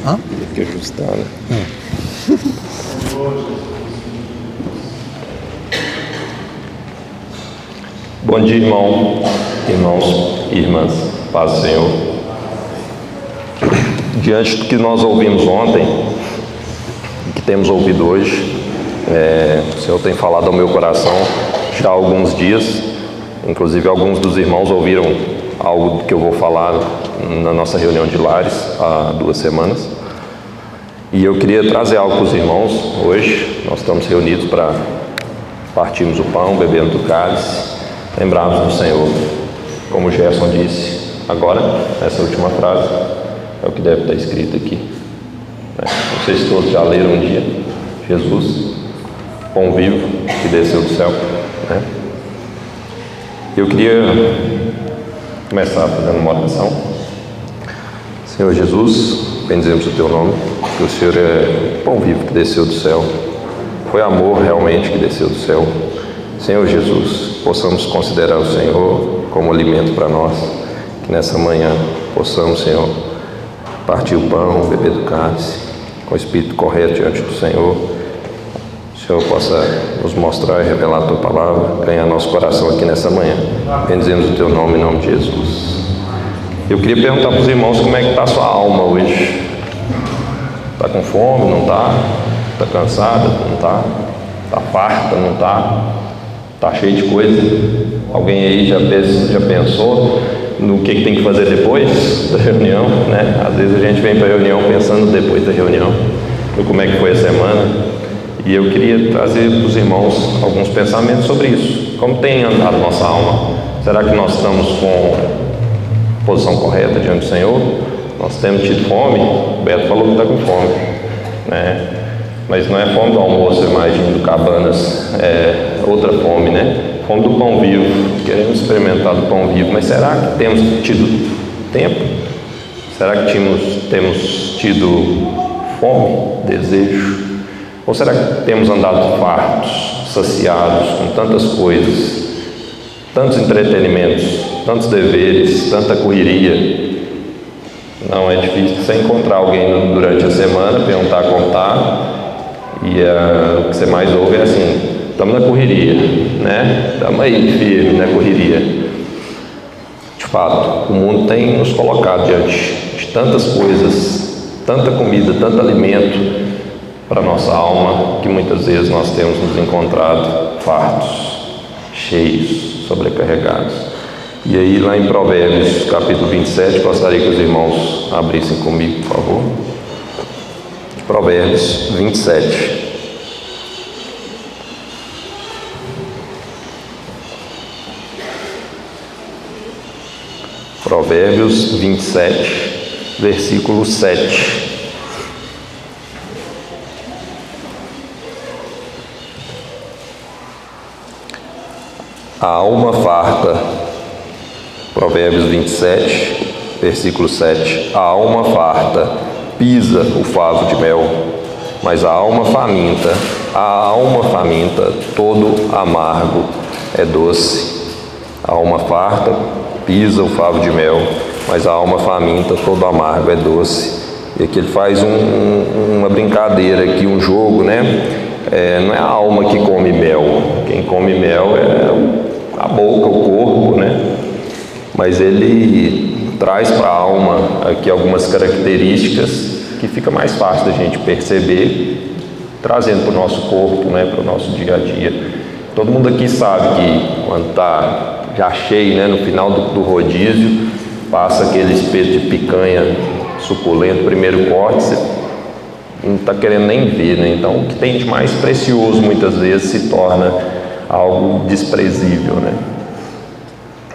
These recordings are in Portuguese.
Tem que ajustar, né? Bom dia, irmãos e irmãs, paz do Senhor. Diante do que nós ouvimos ontem, que temos ouvido hoje, o Senhor tem falado ao meu coração já há alguns dias. Inclusive alguns dos irmãos ouviram algo do que eu vou falar na nossa reunião de lares há 2 semanas. E eu queria trazer algo para os irmãos hoje. Nós estamos reunidos para partirmos o pão, bebermos do cálice, lembrarmos do Senhor. Como o Gerson disse agora, essa última frase é o que deve estar escrito aqui. Não sei se todos já leram um dia. Jesus, pão vivo que desceu do céu, né? Eu queria começar fazendo uma oração. Senhor Jesus, bendizemos o Teu nome, que o Senhor é pão vivo que desceu do céu. Foi amor realmente que desceu do céu. Senhor Jesus, possamos considerar o Senhor como alimento para nós, que nessa manhã possamos, Senhor, partir o pão, beber do cálice, com o espírito correto diante do Senhor. O Senhor possa nos mostrar e revelar a Tua palavra, ganhar nosso coração aqui nessa manhã. Bendizemos o Teu nome, em nome de Jesus. Eu queria perguntar para os irmãos como é que está a sua alma hoje. Está com fome? Não está? Está cansada? Não está? Está farta? Não está? Está cheio de coisa? Alguém aí já pensou no que tem que fazer depois da reunião, né? Às vezes a gente vem para a reunião pensando depois da reunião, no como é que foi a semana. E eu queria trazer para os irmãos alguns pensamentos sobre isso. Como tem andado nossa alma? Será que nós estamos com posição correta diante do Senhor? Nós temos tido fome? O Beto falou que está com fome, né? Mas não é fome do almoço, imagino, do Cabanas, é outra fome, né? Fome do pão vivo. Queremos experimentar do pão vivo. Mas será que temos tido tempo? Será que temos tido fome, desejo? Ou será que temos andado fartos, saciados com tantas coisas, tantos entretenimentos, tantos deveres, tanta correria? Não é difícil você encontrar alguém durante a semana, perguntar como está, e o que você mais ouve é assim: estamos na correria, né? Estamos aí firme na correria. De fato, o mundo tem nos colocado diante de tantas coisas, tanta comida, tanto alimento para a nossa alma, que muitas vezes nós temos nos encontrado fartos, cheios, sobrecarregados. E aí lá em Provérbios, capítulo 27, gostaria que os irmãos abrissem comigo, por favor. Provérbios 27. Provérbios 27, versículo 7. A alma farta, Provérbios 27, versículo 7. A alma farta pisa o favo de mel, mas a alma faminta, todo amargo é doce. A alma farta pisa o favo de mel, mas a alma faminta, todo amargo é doce. E aqui ele faz uma brincadeira aqui, um jogo, né? Não é a alma que come mel. Quem come mel é a boca, o corpo, né? Mas ele traz para a alma aqui algumas características que fica mais fácil da gente perceber, trazendo para o nosso corpo, né? Para o nosso dia a dia. Todo mundo aqui sabe que quando está já cheio, né? No final do rodízio, passa aquele espeto de picanha suculento, primeiro corte, você não está querendo nem ver, né? Então o que tem de mais precioso muitas vezes se torna algo desprezível, né?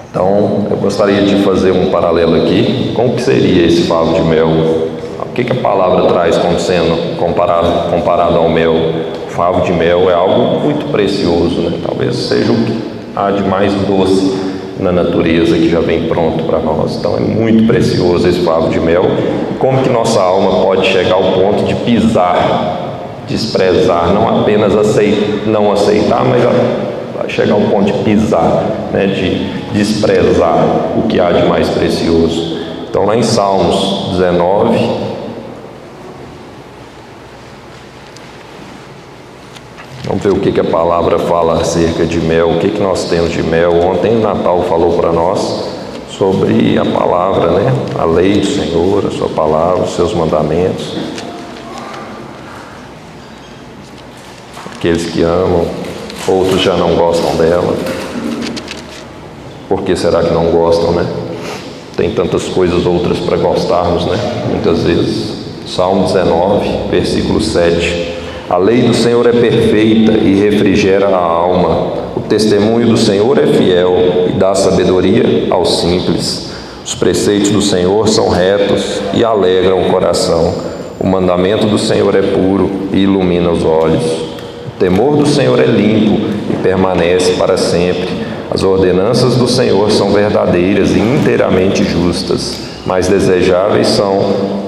Então eu gostaria de fazer um paralelo aqui com o que seria esse favo de mel. O que a palavra traz como sendo comparado ao mel? O favo de mel é algo muito precioso, né? Talvez seja o que há de mais doce na natureza que já vem pronto para nós. Então é muito precioso esse favo de mel. Como que nossa alma pode chegar ao ponto de pisar, desprezar, não apenas não aceitar, mas vai chegar ao ponto de pisar, né, de desprezar o que há de mais precioso. Então lá em Salmos 19, Vamos ver o que a palavra fala acerca de mel, o que nós temos de mel. Ontem o Natal falou para nós sobre a palavra, né? A lei do Senhor, a sua palavra, os seus mandamentos. Aqueles que amam, outros já não gostam dela. Por que será que não gostam, né? Tem tantas coisas outras para gostarmos, né? Muitas vezes. Salmo 19, versículo 7. A lei do Senhor é perfeita e refrigera a alma. O testemunho do Senhor é fiel e dá sabedoria aos simples. Os preceitos do Senhor são retos e alegram o coração. O mandamento do Senhor é puro e ilumina os olhos. O temor do Senhor é limpo e permanece para sempre. As ordenanças do Senhor são verdadeiras e inteiramente justas. Mais desejáveis são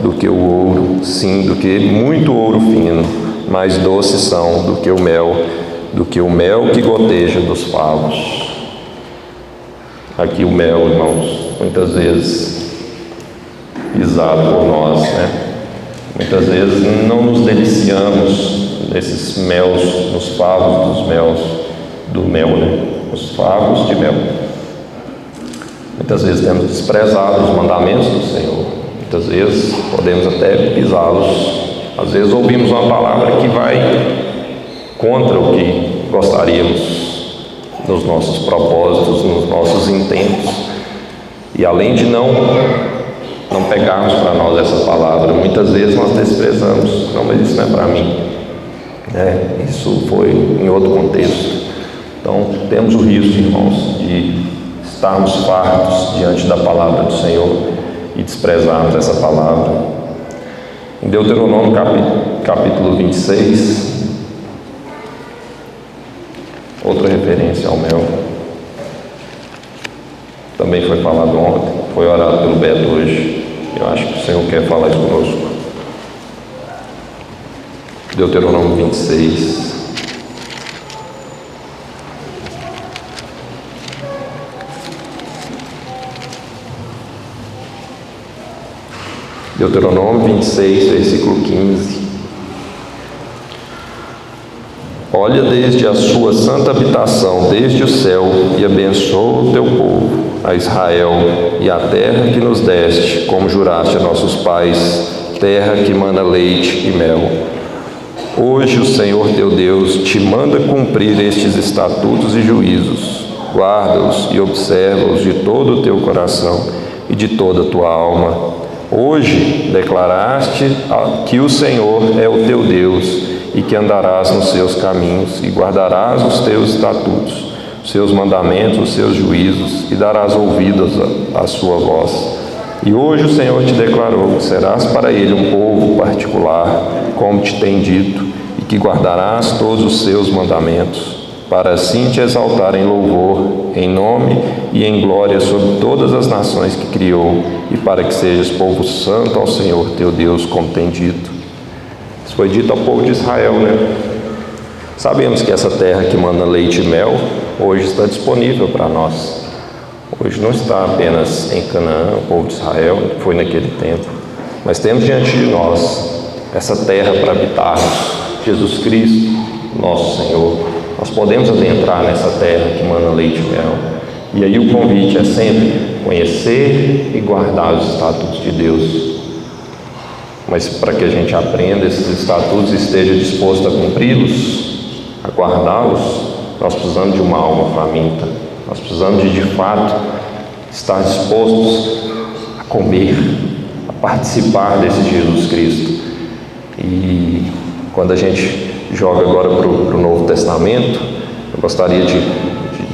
do que o ouro, sim, do que muito ouro fino. Mais doces são do que o mel que goteja dos favos. Aqui o mel, irmãos, muitas vezes pisado por nós, né? Muitas vezes não nos deliciamos nesses melos, nos favos do mel, né? Os favos de mel. Muitas vezes temos desprezado os mandamentos do Senhor. Muitas vezes podemos até pisá-los. Às vezes ouvimos uma palavra que vai contra o que gostaríamos nos nossos propósitos, nos nossos intentos. E além de não pegarmos para nós essa palavra, muitas vezes nós desprezamos. Não, mas isso não é para mim. Isso foi em outro contexto. Então, temos o risco, irmãos, de estarmos fartos diante da palavra do Senhor e desprezarmos essa palavra. Em Deuteronômio capítulo 26, outra referência ao mel. Também foi falado ontem, foi orado pelo Beto hoje. Eu acho que o Senhor quer falar isso conosco. Deuteronômio 26. Deuteronômio 26, versículo 15. Olha desde a sua santa habitação, desde o céu, e abençoa o teu povo, a Israel, e a terra que nos deste, como juraste a nossos pais, terra que mana leite e mel. Hoje o Senhor teu Deus te manda cumprir estes estatutos e juízos. Guarda-os e observa-os de todo o teu coração e de toda a tua alma. Hoje declaraste que o Senhor é o teu Deus e que andarás nos seus caminhos e guardarás os teus estatutos, os seus mandamentos, os seus juízos e darás ouvidos à sua voz. E hoje o Senhor te declarou que serás para ele um povo particular, como te tem dito, e que guardarás todos os seus mandamentos, para assim te exaltar em louvor, em nome e em glória sobre todas as nações que criou, e para que sejas povo santo ao Senhor teu Deus, como tem dito. Isso foi dito ao povo de Israel, né? Sabemos que essa terra que manda leite e mel, hoje está disponível para nós. Hoje não está apenas em Canaã, o povo de Israel, que foi naquele tempo, mas temos diante de nós essa terra para habitarmos, Jesus Cristo, nosso Senhor. Nós podemos adentrar nessa terra que mana leite e mel. E aí o convite é sempre conhecer e guardar os estatutos de Deus. Mas para que a gente aprenda esses estatutos e esteja disposto a cumpri-los, a guardá-los, nós precisamos de uma alma faminta. Nós precisamos de fato, estar dispostos a comer, a participar desse Jesus Cristo. E quando a gente joga agora para o Novo Testamento, eu gostaria de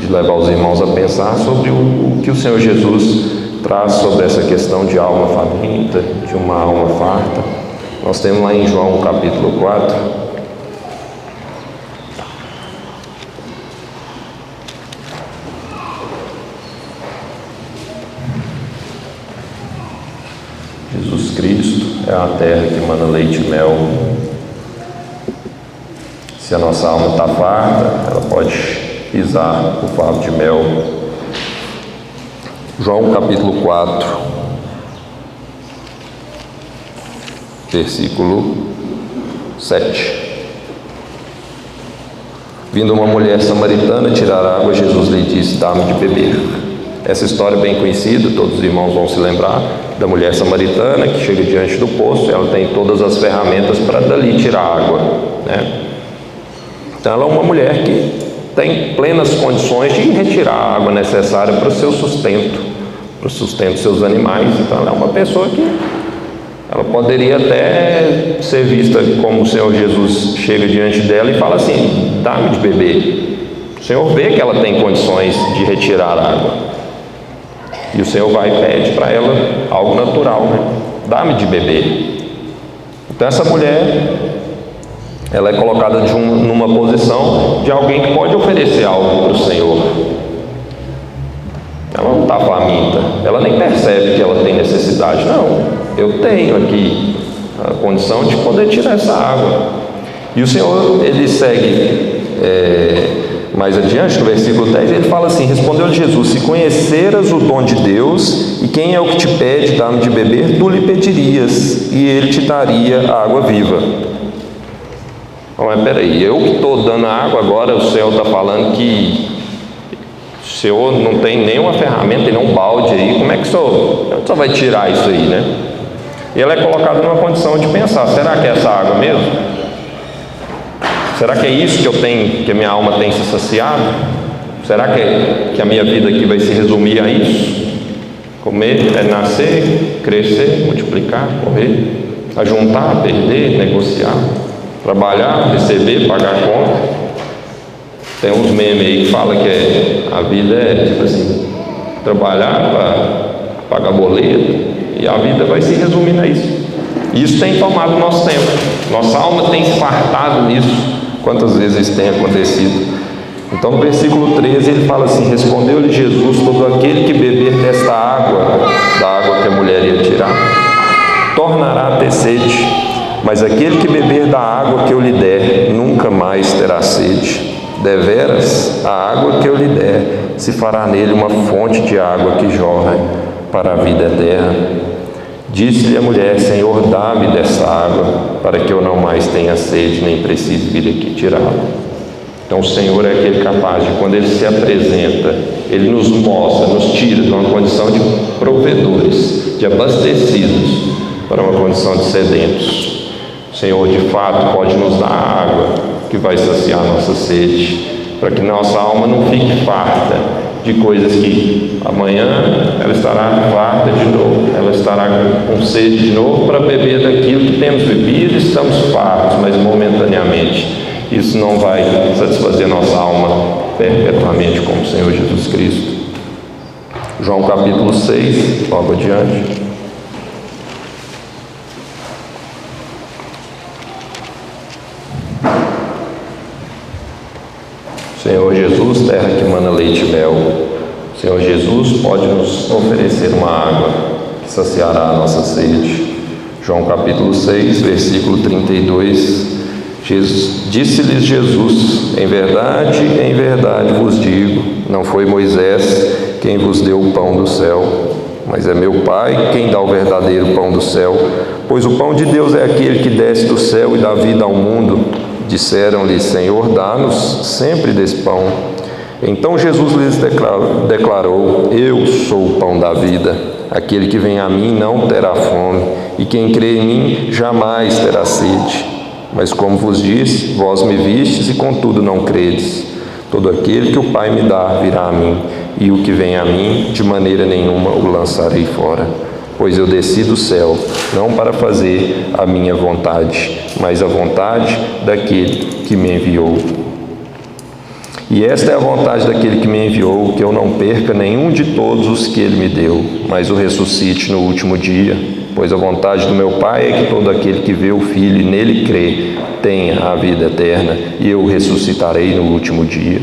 levar os irmãos a pensar sobre o que o Senhor Jesus traz sobre essa questão de alma faminta, de uma alma farta. Nós temos lá em João capítulo 4, Jesus Cristo é a terra que mana leite e mel. Se a nossa alma está farta, ela pode pisar o favo de mel. João capítulo 4, versículo 7. Vindo uma mulher samaritana tirar água, Jesus lhe disse: dá-me de beber. Essa história é bem conhecida, todos os irmãos vão se lembrar da mulher samaritana que chega diante do poço. Ela tem todas as ferramentas para dali tirar água, né? Então ela é uma mulher que tem plenas condições de retirar a água necessária para o seu sustento, para o sustento dos seus animais. Então ela é uma pessoa que ela poderia até ser vista como o Senhor Jesus chega diante dela e fala assim: dá-me de beber. O Senhor vê que ela tem condições de retirar água. E o Senhor vai e pede para ela algo natural, né? Dá-me de beber. Então essa mulher, ela é colocada numa posição de alguém que pode oferecer algo para o Senhor. Ela não está faminta, ela nem percebe que ela tem necessidade. Não, eu tenho aqui a condição de poder tirar essa água. E o Senhor, ele segue mais adiante, no versículo 10, ele fala assim: respondeu-lhe Jesus: se conheceras o dom de Deus, e quem é o que te pede dar-me de beber, tu lhe pedirias, e ele te daria a água viva. Mas peraí, eu que estou dando a água agora, o Senhor está falando que o Senhor não tem nenhuma ferramenta e nem um balde aí, como é que o Senhor vai tirar isso aí, né? E ela é colocada numa condição de pensar: será que é essa água mesmo? Será que é isso que eu tenho, que a minha alma tem se saciado? Será que a minha vida aqui vai se resumir a isso? Comer é nascer, crescer, multiplicar, morrer, ajuntar, perder, negociar, trabalhar, receber, pagar conta. Tem uns memes aí que falam que a vida é tipo assim: trabalhar para pagar boleto, e a vida vai se resumindo a isso. Isso tem tomado o nosso tempo. Nossa alma tem se fartado nisso. Quantas vezes isso tem acontecido? Então no versículo 13 ele fala assim: respondeu-lhe Jesus: todo aquele que beber desta água, da água que a mulher ia tirar, tornará a ter sede, mas aquele que beber da água que eu lhe der, nunca mais terá sede. Deveras, a água que eu lhe der, se fará nele uma fonte de água que jorra para a vida eterna. Disse-lhe a mulher: Senhor, dá-me dessa água, para que eu não mais tenha sede, nem precise vir aqui tirá-la. Então o Senhor é aquele capaz de, quando Ele se apresenta, Ele nos mostra, nos tira de uma condição de provedores, de abastecidos, para uma condição de sedentos. O Senhor de fato pode nos dar água que vai saciar nossa sede, para que nossa alma não fique farta de coisas que amanhã ela estará farta de novo, ela estará com sede de novo para beber daquilo que temos bebido. Estamos fartos, mas momentaneamente. Isso não vai satisfazer nossa alma perpetuamente, como o Senhor Jesus Cristo. João capítulo 6, logo adiante. Senhor Jesus, terra que mana leite e mel, Senhor Jesus pode nos oferecer uma água que saciará a nossa sede. João capítulo 6, versículo 32, disse-lhes Jesus: em verdade vos digo, não foi Moisés quem vos deu o pão do céu, mas é meu Pai quem dá o verdadeiro pão do céu, pois o pão de Deus é aquele que desce do céu e dá vida ao mundo. Disseram-lhe: Senhor, dá-nos sempre desse pão. Então Jesus lhes declarou: eu sou o pão da vida. Aquele que vem a mim não terá fome, e quem crê em mim jamais terá sede. Mas como vos disse, vós me vistes e contudo não credes. Todo aquele que o Pai me dá virá a mim, e o que vem a mim, de maneira nenhuma o lançarei fora. Pois eu desci do céu, não para fazer a minha vontade, mas a vontade daquele que me enviou. E esta é a vontade daquele que me enviou, que eu não perca nenhum de todos os que ele me deu, mas o ressuscite no último dia. Pois a vontade do meu Pai é que todo aquele que vê o Filho e nele crê, tenha a vida eterna, e eu o ressuscitarei no último dia.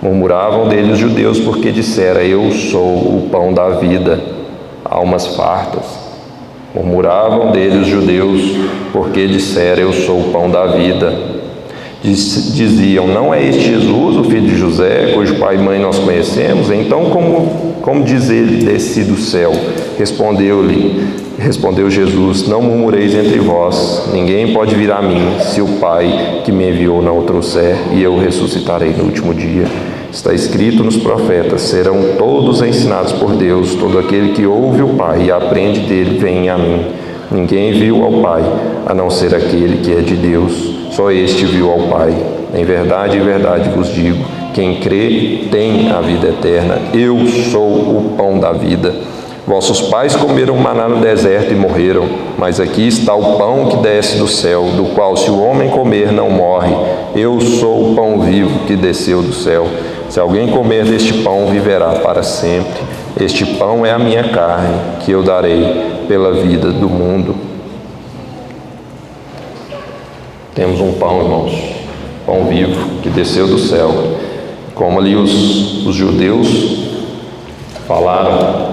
Murmuravam dele os judeus, porque dissera: eu sou o pão da vida. Almas fartas. Murmuravam dele os judeus, porque dissera: eu sou o pão da vida. Diziam: não é este Jesus, o filho de José, cujo pai e mãe nós conhecemos? Então como diz ele: desci do céu? Respondeu-lhe: Respondeu Jesus: não murmureis entre vós, ninguém pode vir a mim, se o Pai que me enviou não o trouxer, e eu o ressuscitarei no último dia. Está escrito nos profetas: serão todos ensinados por Deus, todo aquele que ouve o Pai e aprende dele, vem a mim. Ninguém viu ao Pai, a não ser aquele que é de Deus, só este viu ao Pai. Em verdade vos digo, quem crê tem a vida eterna. Eu sou o pão da vida. Vossos pais comeram maná no deserto e morreram, mas aqui está o pão que desce do céu, do qual se o homem comer não morre. Eu sou o pão vivo que desceu do céu. Se alguém comer deste pão, viverá para sempre. Este pão é a minha carne, que eu darei pela vida do mundo. Temos um pão, irmãos, pão vivo que desceu do céu. Como ali os judeus falaram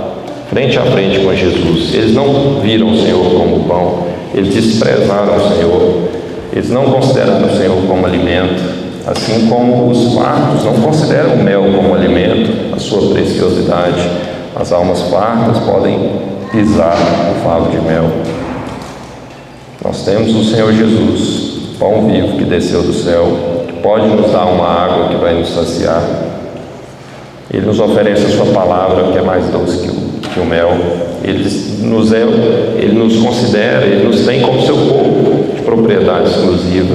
frente a frente com Jesus. Eles não viram o Senhor como pão, eles desprezaram o Senhor, eles não consideram o Senhor como alimento, assim como os fartos não consideram o mel como alimento, a sua preciosidade. As almas fartas podem pisar no favo de mel. Nós temos o Senhor Jesus, pão vivo que desceu do céu, que pode nos dar uma água que vai nos saciar. Ele nos oferece a sua palavra, que é mais doce que o mel. Ele nos considera, Ele nos tem como seu povo de propriedade exclusiva.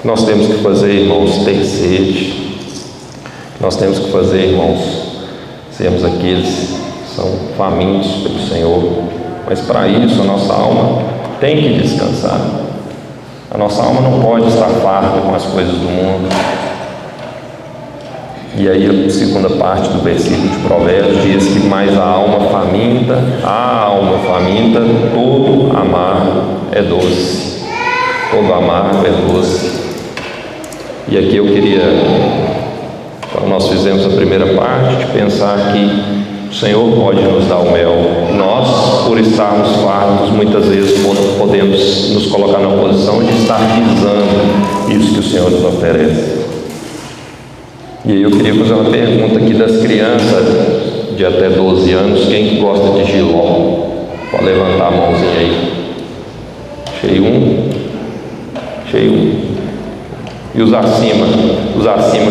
Nós temos que fazer, irmãos, ter sede. Nós temos que fazer, irmãos, sermos aqueles que são famintos pelo Senhor. Mas para isso a nossa alma tem que descansar. A nossa alma não pode estar farta com as coisas do mundo. E aí a segunda parte do versículo de Provérbios diz que mais a alma faminta, todo amargo é doce. Todo amargo é doce. E aqui eu queria, então nós fizemos a primeira parte de pensar que o Senhor pode nos dar o mel. Nós, por estarmos fartos, muitas vezes podemos nos colocar na posição de estar visando isso que o Senhor nos oferece. E aí eu queria fazer uma pergunta aqui das crianças de até 12 anos. Quem que gosta de jiló? Pode levantar a mãozinha aí. Cheio um. E os acima?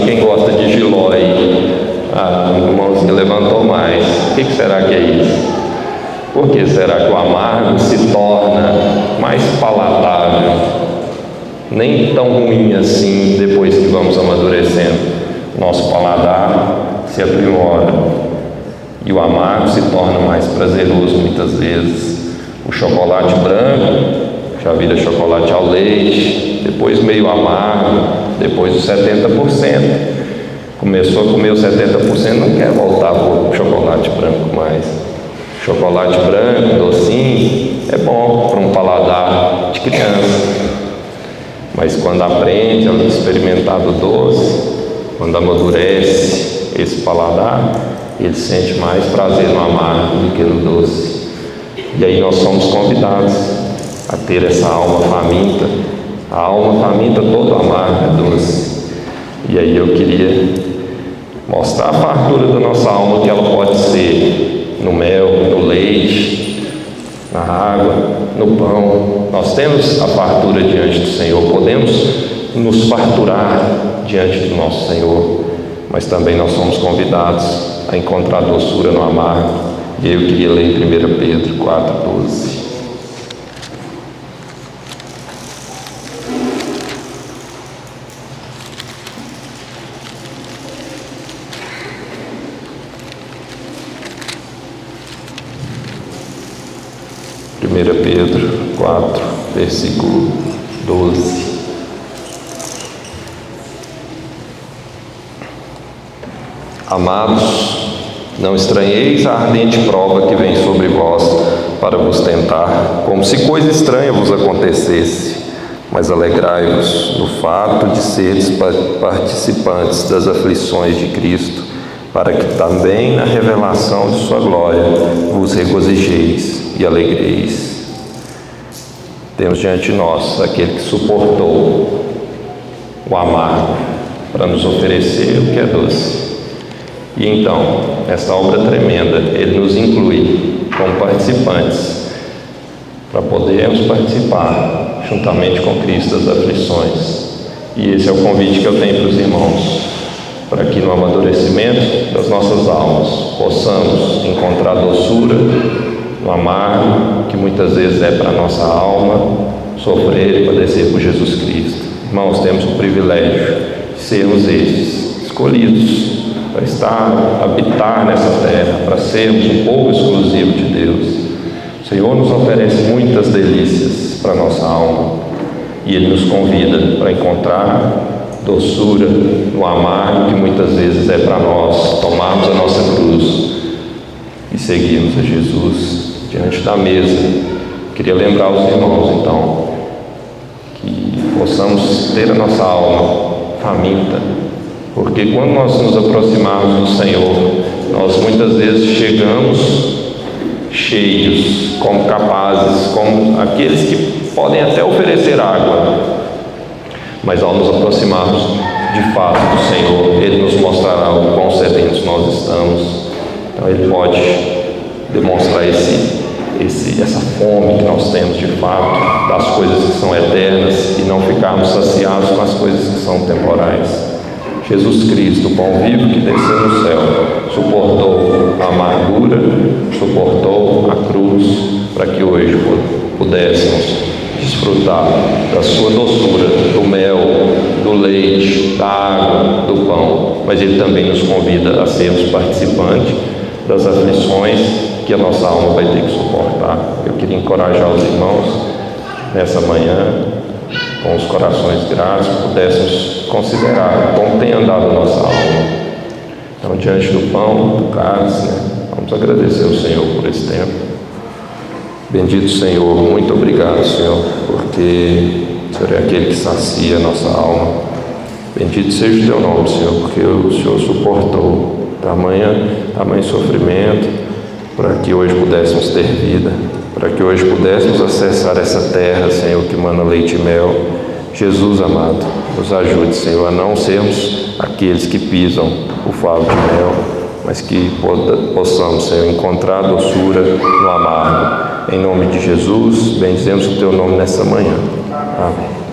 Quem gosta de jiló aí? A mãozinha levantou mais. O que será que é isso? Por que será que o amargo se torna mais palatável? Nem tão ruim assim depois que vamos amadurecendo. Nosso paladar se aprimora e o amargo se torna mais prazeroso muitas vezes. O chocolate branco já vira chocolate ao leite, depois meio amargo, depois os 70%. Começou a comer os 70%, não quer voltar para o chocolate branco mais. Chocolate branco, docinho, é bom para um paladar de criança. Mas quando aprende a experimentar do doce, quando amadurece esse paladar, ele sente mais prazer no amargo do que no doce. E aí nós somos convidados a ter essa alma faminta. A alma faminta, todo amargo é doce. E aí eu queria mostrar a fartura da nossa alma, que ela pode ser no mel, no leite, na água, no pão. Nós temos a fartura diante do Senhor, podemos nos farturar diante do nosso Senhor, mas também nós somos convidados a encontrar doçura no amargo. E eu queria ler em 1 Pedro 4,12. Pedro 4, versículo 12. Amados, não estranheis a ardente prova que vem sobre vós para vos tentar, como se coisa estranha vos acontecesse, mas alegrai-vos no fato de seres participantes das aflições de Cristo, para que também na revelação de sua glória vos regozijeis e alegreis. Temos diante de nós aquele que suportou o amargo para nos oferecer o que é doce. E então, essa obra tremenda, Ele nos inclui como participantes, para podermos participar juntamente com Cristo das aflições. E esse é o convite que eu tenho para os irmãos, para que no amadurecimento das nossas almas possamos encontrar doçura no amargo, que muitas vezes é para a nossa alma, sofrer e padecer por Jesus Cristo. Irmãos, temos o privilégio de sermos estes, escolhidos para habitar nessa terra, para sermos um povo exclusivo de Deus. O Senhor nos oferece muitas delícias para a nossa alma, e Ele nos convida para encontrar doçura no amargo, que muitas vezes é para nós tomarmos a nossa cruz e seguirmos a Jesus diante da mesa. Queria lembrar os irmãos, então, que possamos ter a nossa alma faminta, porque quando nós nos aproximarmos do Senhor, nós muitas vezes chegamos cheios, como capazes, como aqueles que podem até oferecer água, mas ao nos aproximarmos de fato do Senhor, Ele nos mostrará o quão sedentos nós estamos. Então Ele pode demonstrar essa fome que nós temos de fato, das coisas que são eternas, e não ficarmos saciados com as coisas que são temporais. Jesus Cristo, o pão vivo que desceu no céu, suportou a amargura, suportou a cruz, para que hoje pudéssemos desfrutar da sua doçura, do mel, do leite, da água, do pão. Mas Ele também nos convida a sermos participantes das aflições que a nossa alma vai ter que suportar. Eu queria encorajar os irmãos nessa manhã, com os corações gratos, pudéssemos considerar como tem andado a nossa alma. Então, diante do pão, do cálice, vamos agradecer ao Senhor por esse tempo. Bendito Senhor, muito obrigado, Senhor, porque o Senhor é aquele que sacia a nossa alma. Bendito seja o Teu nome, Senhor, porque o Senhor suportou tamanho sofrimento, para que hoje pudéssemos ter vida, para que hoje pudéssemos acessar essa terra, Senhor, que mana leite e mel. Jesus amado, nos ajude, Senhor, a não sermos aqueles que pisam o favo de mel, mas que possamos, Senhor, encontrar doçura no amargo. Em nome de Jesus, bendizemos o Teu nome nessa manhã. Amém.